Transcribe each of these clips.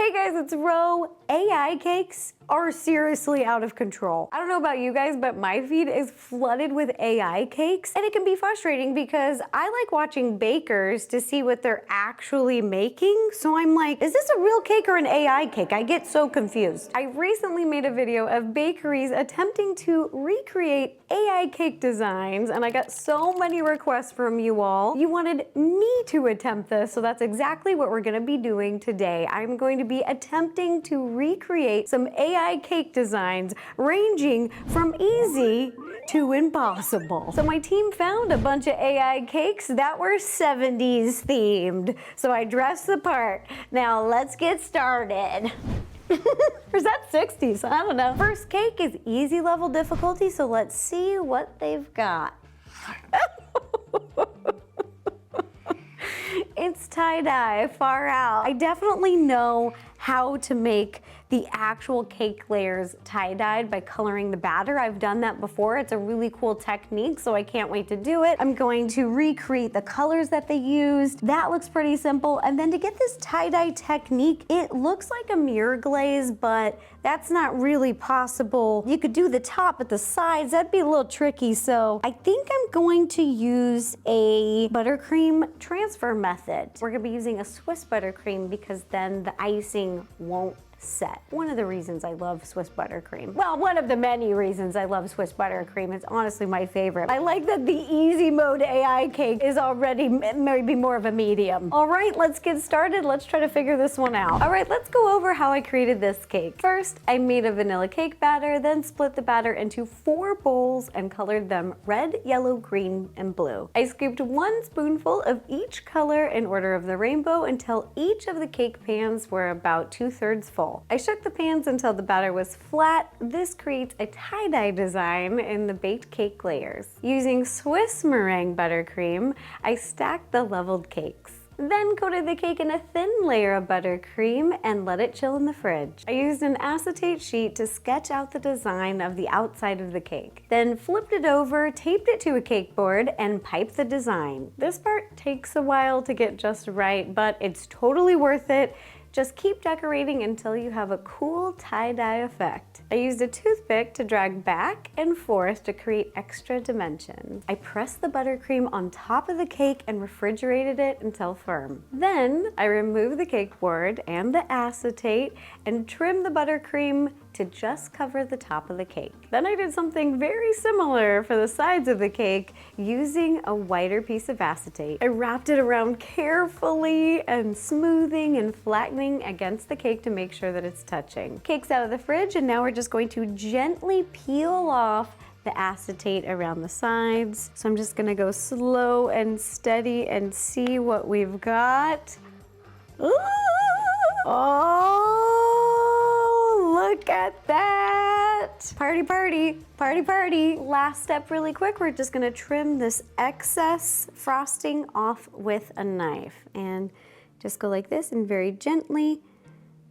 Hey guys, it's Ro. AI cakes are seriously out of control. I don't know about you guys, but my feed is flooded with AI cakes, and it can be frustrating because I like watching bakers to see what they're actually making. So I'm like, is this a real cake or an AI cake? I get so confused. I recently made a video of bakeries attempting to recreate AI cake designs, and I got so many requests from you all. You wanted me to attempt this, so that's exactly what we're gonna be doing today. I'm going to be attempting to recreate some AI cake designs ranging from easy to impossible. So my team found a bunch of AI cakes that were 70s themed. So I dressed the part. Now let's get started. Or is that 60s? I don't know. First cake is easy level difficulty, so let's see what they've got. It's tie-dye, far out. I definitely know how to make the actual cake layers tie-dyed by coloring the batter. I've done that before. It's a really cool technique, so I can't wait to do it. I'm going to recreate the colors that they used. That looks pretty simple. And then to get this tie-dye technique, it looks like a mirror glaze, but that's not really possible. You could do the top, but the sides, that'd be a little tricky. So I think I'm going to use a buttercream transfer method. We're gonna be using a Swiss buttercream because then the icing won't set. One of the reasons I love Swiss buttercream. Well, one of the many reasons I love Swiss buttercream. It's honestly my favorite. I like that the easy mode AI cake is already maybe more of a medium. All right, let's get started. Let's try to figure this one out. All right, let's go over how I created this cake. First, I made a vanilla cake batter, then split the batter into 4 bowls and colored them red, yellow, green, and blue. I scooped 1 spoonful of each color in order of the rainbow until each of the cake pans were about 2/3 full. I shook the pans until the batter was flat. This creates a tie-dye design in the baked cake layers. Using Swiss meringue buttercream, I stacked the leveled cakes. Then coated the cake in a thin layer of buttercream and let it chill in the fridge. I used an acetate sheet to sketch out the design of the outside of the cake. Then flipped it over, taped it to a cake board, and piped the design. This part takes a while to get just right, but it's totally worth it. Just keep decorating until you have a cool tie-dye effect. I used a toothpick to drag back and forth to create extra dimensions. I pressed the buttercream on top of the cake and refrigerated it until firm. Then I removed the cake board and the acetate and trimmed the buttercream to just cover the top of the cake. Then I did something very similar for the sides of the cake using a whiter piece of acetate. I wrapped it around carefully and smoothing and flattening against the cake to make sure that it's touching. Cake's out of the fridge, and now we're just going to gently peel off the acetate around the sides. So I'm just gonna go slow and steady and see what we've got. Ooh! Oh, look at that. Party, party, party, party. Last step really quick, we're just gonna trim this excess frosting off with a knife. And just go like this and very gently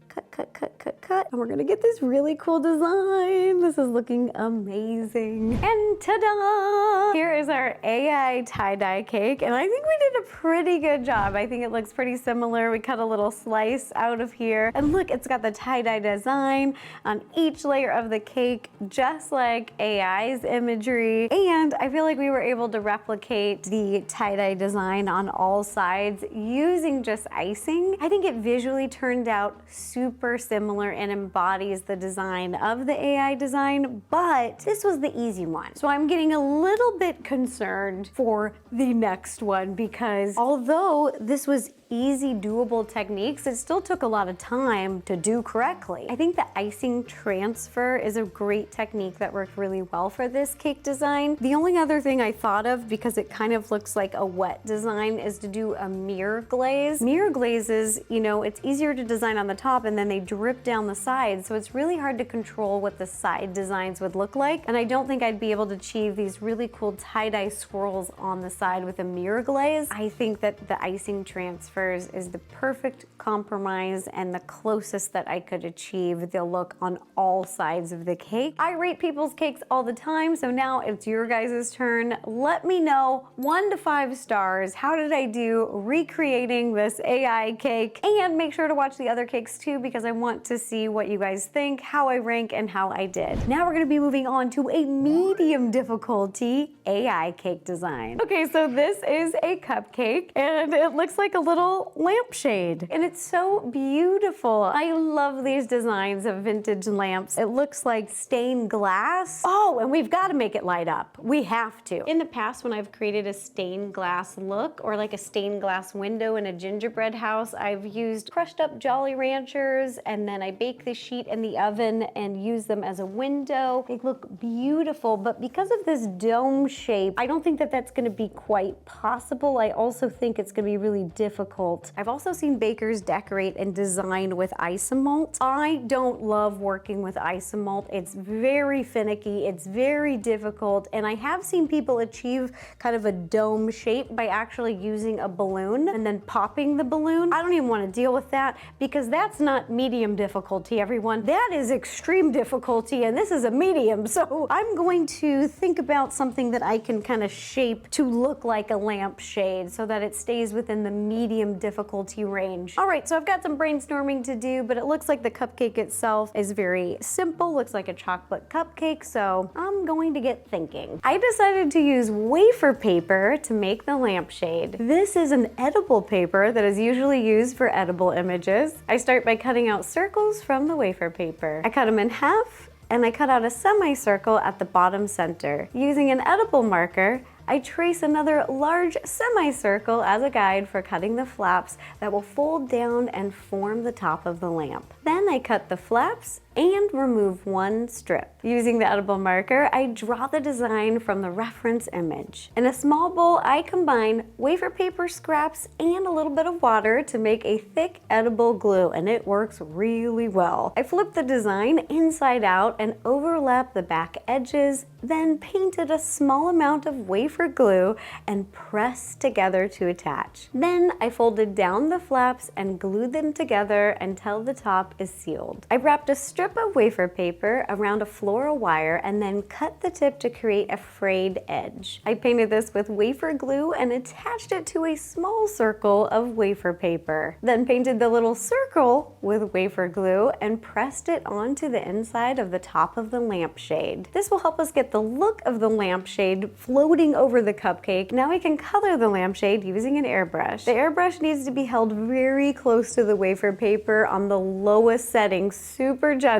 cut, cut, cut, cut, cut. And we're gonna get this really cool design. This is looking amazing. And ta-da! Here is our AI tie-dye cake. And I think we did a pretty good job. I think it looks pretty similar. We cut a little slice out of here. And look, it's got the tie-dye design on each layer of the cake, just like AI's imagery. And I feel like we were able to replicate the tie-dye design on all sides using just icing. I think it visually turned out super similar and embodies the design of the AI design, but this was the easy one. So I'm getting a little bit concerned for the next one because although this was easy, doable techniques, it still took a lot of time to do correctly. I think the icing transfer is a great technique that worked really well for this cake design. The only other thing I thought of, because it kind of looks like a wet design, is to do a mirror glaze. Mirror glazes, you know, it's easier to design on the top and then they drip down the sides, so it's really hard to control what the side designs would look like, and I don't think I'd be able to achieve these really cool tie-dye swirls on the side with a mirror glaze. I think that the icing transfer stars is the perfect compromise and the closest that I could achieve the look on all sides of the cake. I rate people's cakes all the time, so now it's your guys' turn. Let me know 1 to 5 stars. How did I do recreating this AI cake? And make sure to watch the other cakes too, because I want to see what you guys think, how I rank, and how I did. Now we're gonna be moving on to a medium difficulty AI cake design. Okay, so this is a cupcake and it looks like a little lampshade and it's so beautiful. I love these designs of vintage lamps. It looks like stained glass. Oh, and we've got to make it light up. We have to. In the past, when I've created a stained glass look or like a stained glass window in a gingerbread house, I've used crushed up Jolly Ranchers and then I bake the sheet in the oven and use them as a window. They look beautiful, but because of this dome shape, I don't think that that's going to be quite possible. I also think it's going to be really difficult. I've also seen bakers decorate and design with Isomalt. I don't love working with Isomalt. It's very finicky, it's very difficult, and I have seen people achieve kind of a dome shape by actually using a balloon and then popping the balloon. I don't even want to deal with that because that's not medium difficulty, everyone. That is extreme difficulty, and this is a medium. So I'm going to think about something that I can kind of shape to look like a lampshade so that it stays within the medium difficulty range. All right, so I've got some brainstorming to do, but it looks like the cupcake itself is very simple, looks like a chocolate cupcake, so I'm going to get thinking. I decided to use wafer paper to make the lampshade. This is an edible paper that is usually used for edible images. I start by cutting out circles from the wafer paper. I cut them in half, and I cut out a semicircle at the bottom center. Using an edible marker, I trace another large semicircle as a guide for cutting the flaps that will fold down and form the top of the lamp. Then I cut the flaps and remove one strip. Using the edible marker, I draw the design from the reference image. In a small bowl, I combine wafer paper scraps and a little bit of water to make a thick edible glue, and it works really well. I flip the design inside out and overlap the back edges, then painted a small amount of wafer glue and pressed together to attach. Then I folded down the flaps and glued them together until the top is sealed. I wrapped a strip of wafer paper around a floral wire and then cut the tip to create a frayed edge. I painted this with wafer glue and attached it to a small circle of wafer paper. Then painted the little circle with wafer glue and pressed it onto the inside of the top of the lampshade. This will help us get the look of the lampshade floating over the cupcake. Now we can color the lampshade using an airbrush. The airbrush needs to be held very close to the wafer paper on the lowest setting, super gentle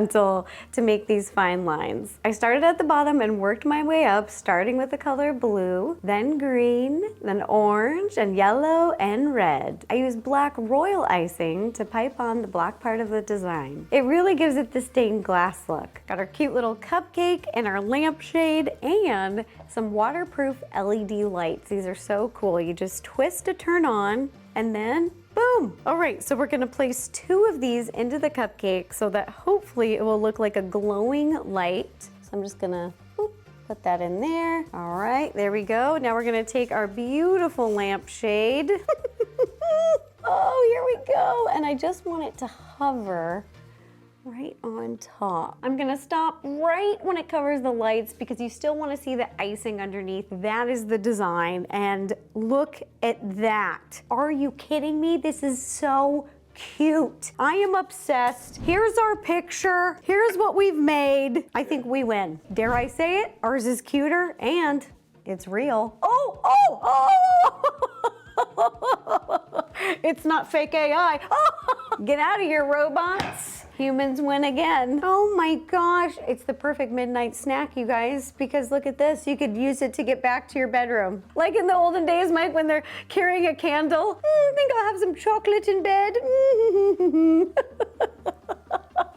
to make these fine lines. I started at the bottom and worked my way up, starting with the color blue, then green, then orange and yellow and red. I used black royal icing to pipe on the black part of the design. It really gives it the stained glass look. Got our cute little cupcake and our lampshade and some waterproof LED lights. These are so cool. You just twist to turn on and then boom! All right, so we're gonna place 2 of these into the cupcake so that hopefully it will look like a glowing light. So I'm just gonna put that in there. All right, there we go. Now we're gonna take our beautiful lampshade. Oh, here we go. And I just want it to hover right on top. I'm gonna stop right when it covers the lights because you still wanna see the icing underneath. That is the design, and look at that. Are you kidding me? This is so cute. I am obsessed. Here's our picture. Here's what we've made. I think we win. Dare I say it? Ours is cuter and it's real. Oh, oh, oh! It's not fake AI. Oh! Get out of here, robots. Humans win again. Oh my gosh, it's the perfect midnight snack, you guys, because look at this. You could use it to get back to your bedroom. Like in the olden days, Mike, when they're carrying a candle. I think I'll have some chocolate in bed.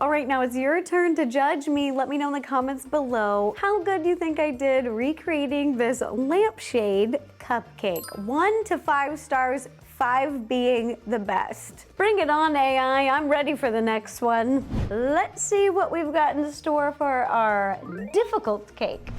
All right, now it's your turn to judge me. Let me know in the comments below how good you think I did recreating this lampshade cupcake. 1 to 5 stars, 5 being the best. Bring it on, AI. I'm ready for the next one. Let's see what we've got in store for our difficult cake.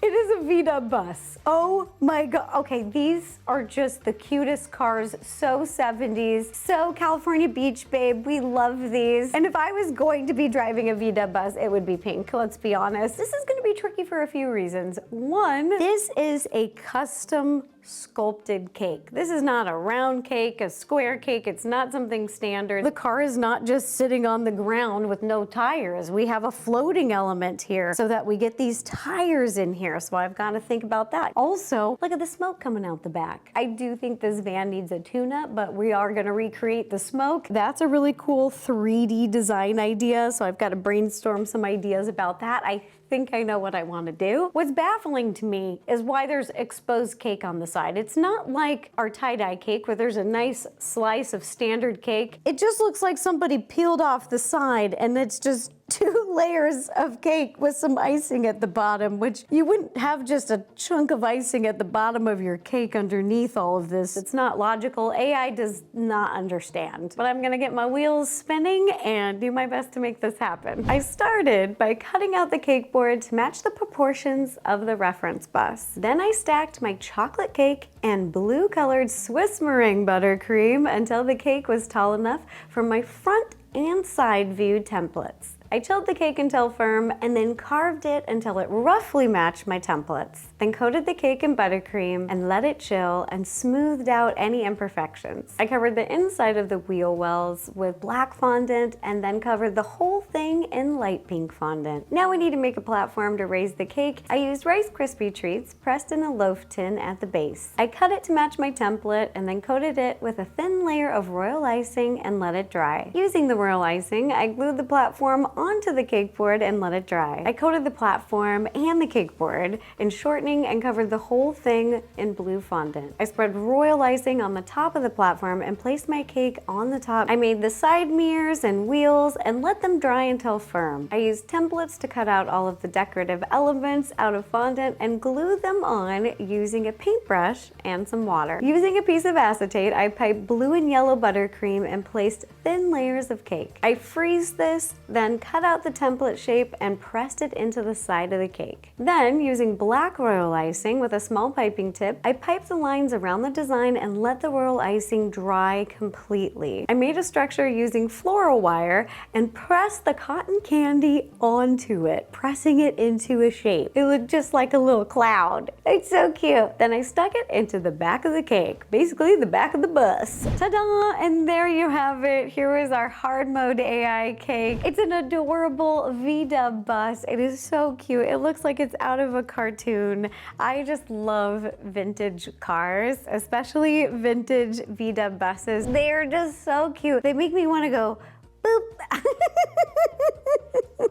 It It is a VW bus. Oh my God. Okay, these are just the cutest cars. So 70s, so California Beach babe. We love these. And if I was going to be driving a VW bus, it would be pink. Let's be honest. This is gonna be tricky for a few reasons. One, this is a custom sculpted cake. This is not a round cake, a square cake. It's not something standard. The car is not just sitting on the ground with no tires. We have a floating element here so that we get these tires in here. So I've got to think about that. Also, look at the smoke coming out the back. I do think this van needs a tune-up, but we are going to recreate the smoke. That's a really cool 3D design idea. So I've got to brainstorm some ideas about that. I think I know what I want to do. What's baffling to me is why there's exposed cake on the side. It's not like our tie-dye cake where there's a nice slice of standard cake. It just looks like somebody peeled off the side and it's just 2 layers of cake with some icing at the bottom, which you wouldn't have just a chunk of icing at the bottom of your cake underneath all of this. It's not logical. AI does not understand. But I'm gonna get my wheels spinning and do my best to make this happen. I started by cutting out the cake board to match the proportions of the reference bus. Then I stacked my chocolate cake and blue colored Swiss meringue buttercream until the cake was tall enough for my front and side view templates. I chilled the cake until firm and then carved it until it roughly matched my templates. Then coated the cake in buttercream and let it chill and smoothed out any imperfections. I covered the inside of the wheel wells with black fondant and then covered the whole thing in light pink fondant. Now we need to make a platform to raise the cake. I used Rice Krispie treats pressed in a loaf tin at the base. I cut it to match my template and then coated it with a thin layer of royal icing and let it dry. Using the royal icing, I glued the platform onto the cake board and let it dry. I coated the platform and the cake board in shortening and covered the whole thing in blue fondant. I spread royal icing on the top of the platform and placed my cake on the top. I made the side mirrors and wheels and let them dry until firm. I used templates to cut out all of the decorative elements out of fondant and glue them on using a paintbrush and some water. Using a piece of acetate, I piped blue and yellow buttercream and placed thin layers of cake. I freezed this, then cut out the template shape and pressed it into the side of the cake. Then, using black royal icing with a small piping tip, I piped the lines around the design and let the royal icing dry completely. I made a structure using floral wire and pressed the cotton candy onto it, pressing it into a shape. It looked just like a little cloud. It's so cute. Then I stuck it into the back of the cake, basically the back of the bus. Ta-da! And there you have it. Here is our hard mode AI cake. It's an adorable VW bus. It is so cute. It looks like it's out of a cartoon. I just love vintage cars, especially vintage VW buses. They are just so cute. They make me want to go boop.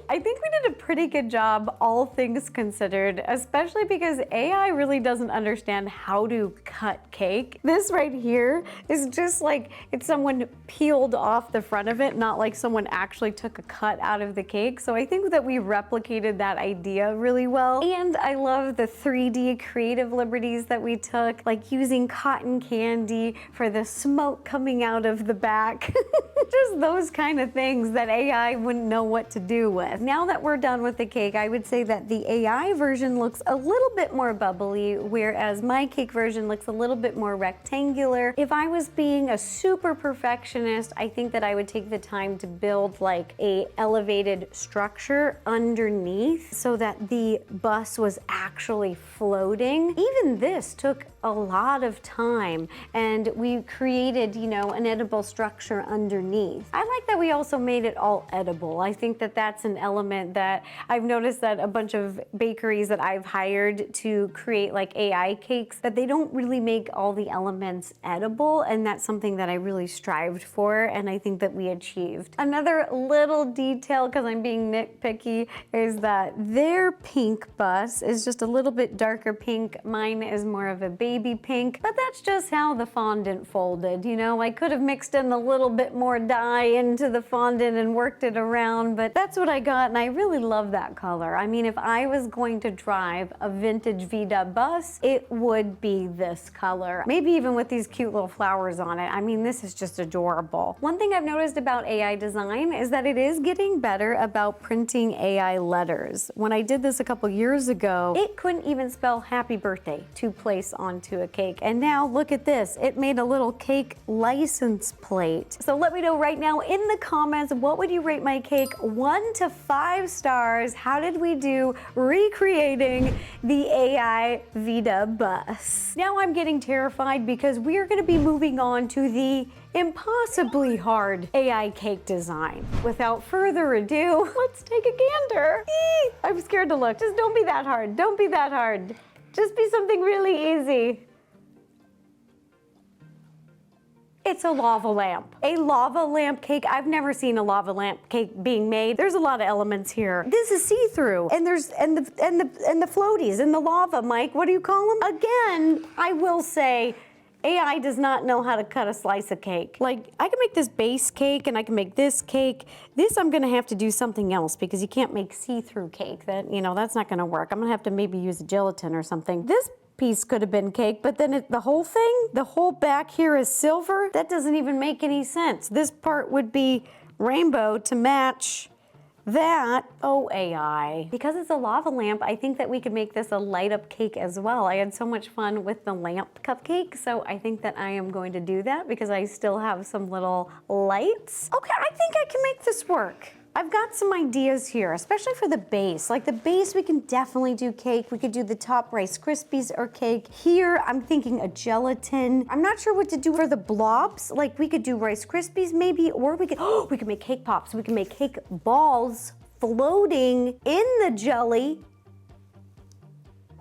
I think we did a pretty good job, all things considered, especially because AI really doesn't understand how to cut cake. This right here is just like it's someone peeled off the front of it, not like someone actually took a cut out of the cake. So I think that we replicated that idea really well. And I love the 3D creative liberties that we took, like using cotton candy for the smoke coming out of the back. Just those kind of things that AI wouldn't know what to do with. Now that we're done with the cake, I would say that the AI version looks a little bit more bubbly, whereas my cake version looks a little bit more rectangular. If I was being a super perfectionist, I think that I would take the time to build like a elevated structure underneath so that the bus was actually floating. Even this took a lot of time and we created, you know, an edible structure underneath. I like that we also made it all edible. I think that that's an element that I've noticed that a bunch of bakeries that I've hired to create like AI cakes, that they don't really make all the elements edible, and that's something that I really strived for and I think that we achieved. Another little detail, because I'm being nitpicky, is that their pink bus is just a little bit darker pink. Mine is more of a baby pink, but that's just how the fondant folded. You know, I could have mixed in a little bit more dye into the fondant and worked it around, but that's what I got and I really love love that color. I mean, if I was going to drive a vintage VW bus, it would be this color. Maybe even with these cute little flowers on it. I mean, this is just adorable. One thing I've noticed about AI design is that it is getting better about printing AI letters. When I did this a couple years ago, it couldn't even spell happy birthday to place onto a cake. And now look at this. It made a little cake license plate. So let me know right now in the comments, what would you rate my cake? 1 to 5 stars. How did we do recreating the AI VW bus? Now I'm getting terrified because we are going to be moving on to the impossibly hard AI cake design. Without further ado, let's take a gander. I'm scared to look. Just don't be that hard. Don't be that hard. Just be something really easy. It's a lava lamp. A lava lamp cake. I've never seen a lava lamp cake being made. There's a lot of elements here. This is see-through, and there's the floaties and the lava, Mike. What do you call them? Again, I will say, AI does not know how to cut a slice of cake. Like, I can make this base cake and I can make this cake. This I'm gonna have to do something else because you can't make see-through cake. That's not gonna work. I'm gonna have to maybe use a gelatin or something. This piece could have been cake, but then the whole back here is silver. That doesn't even make any sense. This part would be rainbow to match that. Oh, AI. Because it's a lava lamp, I think that we could make this a light up cake as well. I had so much fun with the lamp cupcake, so I think that I am going to do that because I still have some little lights. Okay, I think I can make this work. I've got some ideas here, especially for the base. Like the base, we can definitely do cake. We could do the top Rice Krispies or cake. Here, I'm thinking a gelatin. I'm not sure what to do for the blobs. Like we could do Rice Krispies maybe, or we could make cake pops. We can make cake balls floating in the jelly.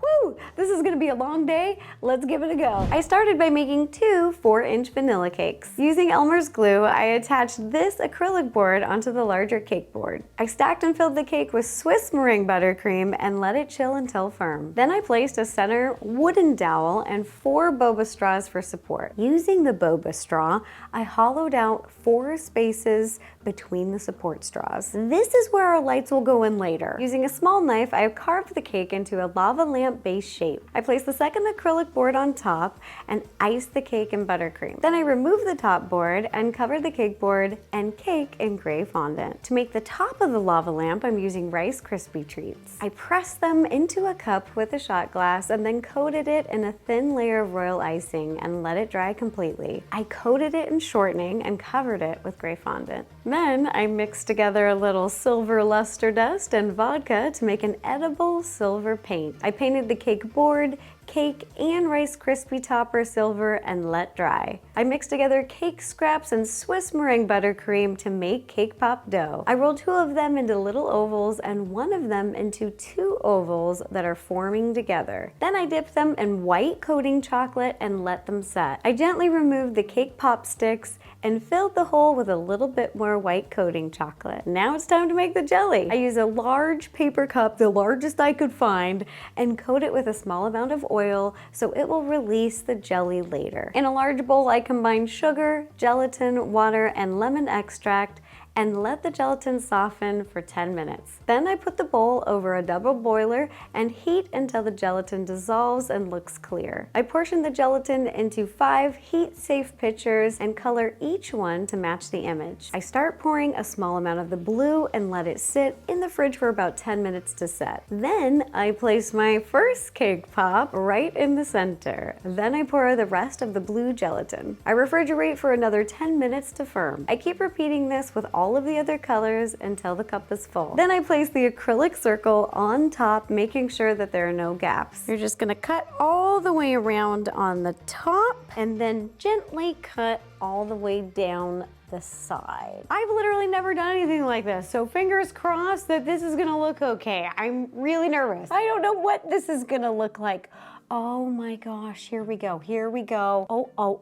Woo! This is gonna be a long day. Let's give it a go. I started by making 2 4-inch vanilla cakes. Using Elmer's glue, I attached this acrylic board onto the larger cake board. I stacked and filled the cake with Swiss meringue buttercream and let it chill until firm. Then I placed a center wooden dowel and 4 boba straws for support. Using the boba straw, I hollowed out 4 spaces between the support straws. This is where our lights will go in later. Using a small knife, I have carved the cake into a lava lamp base shape. I placed the second acrylic board on top and iced the cake in buttercream. Then I removed the top board and covered the cake board and cake in gray fondant. To make the top of the lava lamp, I'm using Rice Krispie treats. I pressed them into a cup with a shot glass and then coated it in a thin layer of royal icing and let it dry completely. I coated it in shortening and covered it with gray fondant. Then I mixed together a little silver luster dust and vodka to make an edible silver paint. I painted the cake board, cake, and Rice Krispie topper silver and let dry. I mixed together cake scraps and Swiss meringue buttercream to make cake pop dough. I rolled 2 of them into little ovals and 1 of them into 2 ovals that are forming together. Then I dipped them in white coating chocolate and let them set. I gently removed the cake pop sticks and filled the hole with a little bit more white coating chocolate. Now it's time to make the jelly. I use a large paper cup, the largest I could find, and coat it with a small amount of oil so it will release the jelly later. In a large bowl, I combine sugar, gelatin, water, and lemon extract and let the gelatin soften for 10 minutes. Then I put the bowl over a double boiler and heat until the gelatin dissolves and looks clear. I portion the gelatin into 5 heat-safe pitchers and color each one to match the image. I start pouring a small amount of the blue and let it sit in the fridge for about 10 minutes to set. Then I place my first cake pop right in the center. Then I pour the rest of the blue gelatin. I refrigerate for another 10 minutes to firm. I keep repeating this with all of the other colors until the cup is full. Then I place the acrylic circle on top, making sure that there are no gaps. You're just gonna cut all the way around on the top and then gently cut all the way down the side. I've literally never done anything like this, so fingers crossed that this is gonna look okay. I'm really nervous. I don't know what this is gonna look like. Oh my gosh, here we go, here we go. Oh,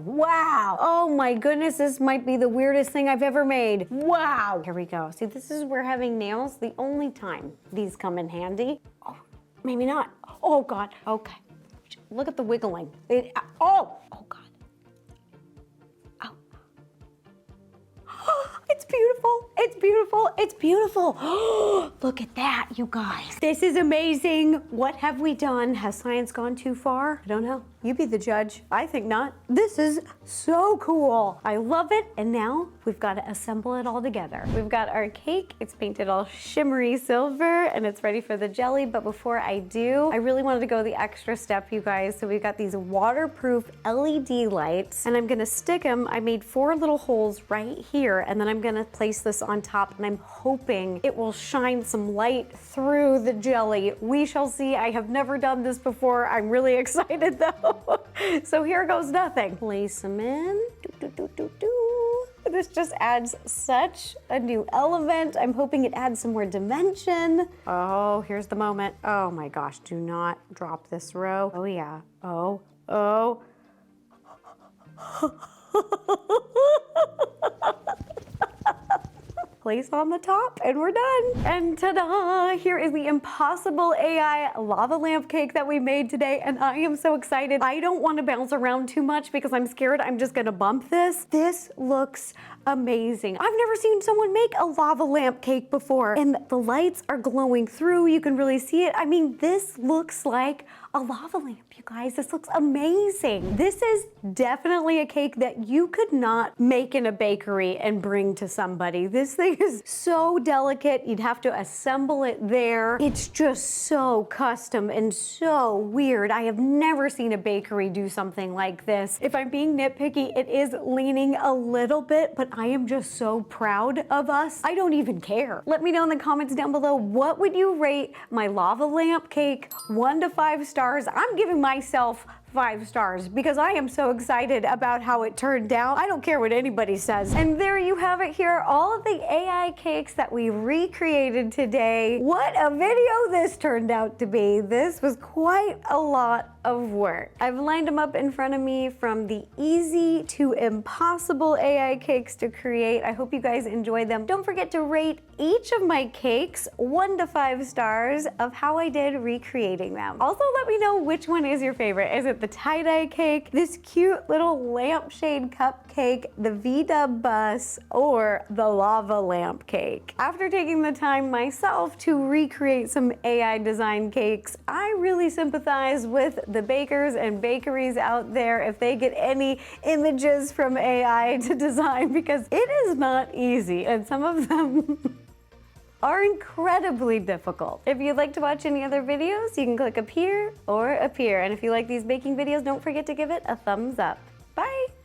wow. Oh my goodness, this might be the weirdest thing I've ever made. Wow. Here we go. See, this is where having nails, the only time these come in handy. Oh, maybe not. Oh God, okay. Look at the wiggling. Oh God. Oh. It's beautiful. It's beautiful. It's beautiful. Look at that, you guys. This is amazing. What have we done? Has science gone too far? I don't know. You be the judge. I think not. This is so cool. I love it. And now we've got to assemble it all together. We've got our cake. It's painted all shimmery silver and it's ready for the jelly. But before I do, I really wanted to go the extra step, you guys. So we've got these waterproof LED lights and I'm gonna stick them. I made 4 little holes right here and then I'm gonna place this on top and I'm hoping it will shine some light through the jelly. We shall see. I have never done this before. I'm really excited though. So here goes nothing. Place them in. This just adds such a new element. I'm hoping it adds some more dimension. Oh, here's the moment. Oh my gosh, do not drop this row. Oh yeah, oh. Place on the top and we're done. And ta-da! Here is the Impossible AI lava lamp cake that we made today and I am so excited. I don't want to bounce around too much because I'm scared I'm just gonna bump this. This looks amazing. I've never seen someone make a lava lamp cake before and the lights are glowing through. You can really see it. I mean, this looks like a lava lamp, you guys. This looks amazing. This is definitely a cake that you could not make in a bakery and bring to somebody. This thing is so delicate. You'd have to assemble it there. It's just so custom and so weird. I have never seen a bakery do something like this. If I'm being nitpicky, it is leaning a little bit, but I am just so proud of us. I don't even care. Let me know in the comments down below, what would you rate my lava lamp cake? 1 to 5 stars. I'm giving myself 5 stars because I am so excited about how it turned out. I don't care what anybody says. And there you have it here, all of the AI cakes that we recreated today. What a video this turned out to be. This was quite a lot of work. I've lined them up in front of me from the easy to impossible AI cakes to create. I hope you guys enjoyed them. Don't forget to rate each of my cakes 1 to 5 stars of how I did recreating them. Also, let me know which one is your favorite. Is it the tie-dye cake, this cute little lampshade cupcake, the VW bus, or the lava lamp cake? After taking the time myself to recreate some AI design cakes, I really sympathize with the bakers and bakeries out there if they get any images from AI to design because it is not easy and some of them are incredibly difficult. If you'd like to watch any other videos, you can click up here or up here. And if you like these baking videos, don't forget to give it a thumbs up.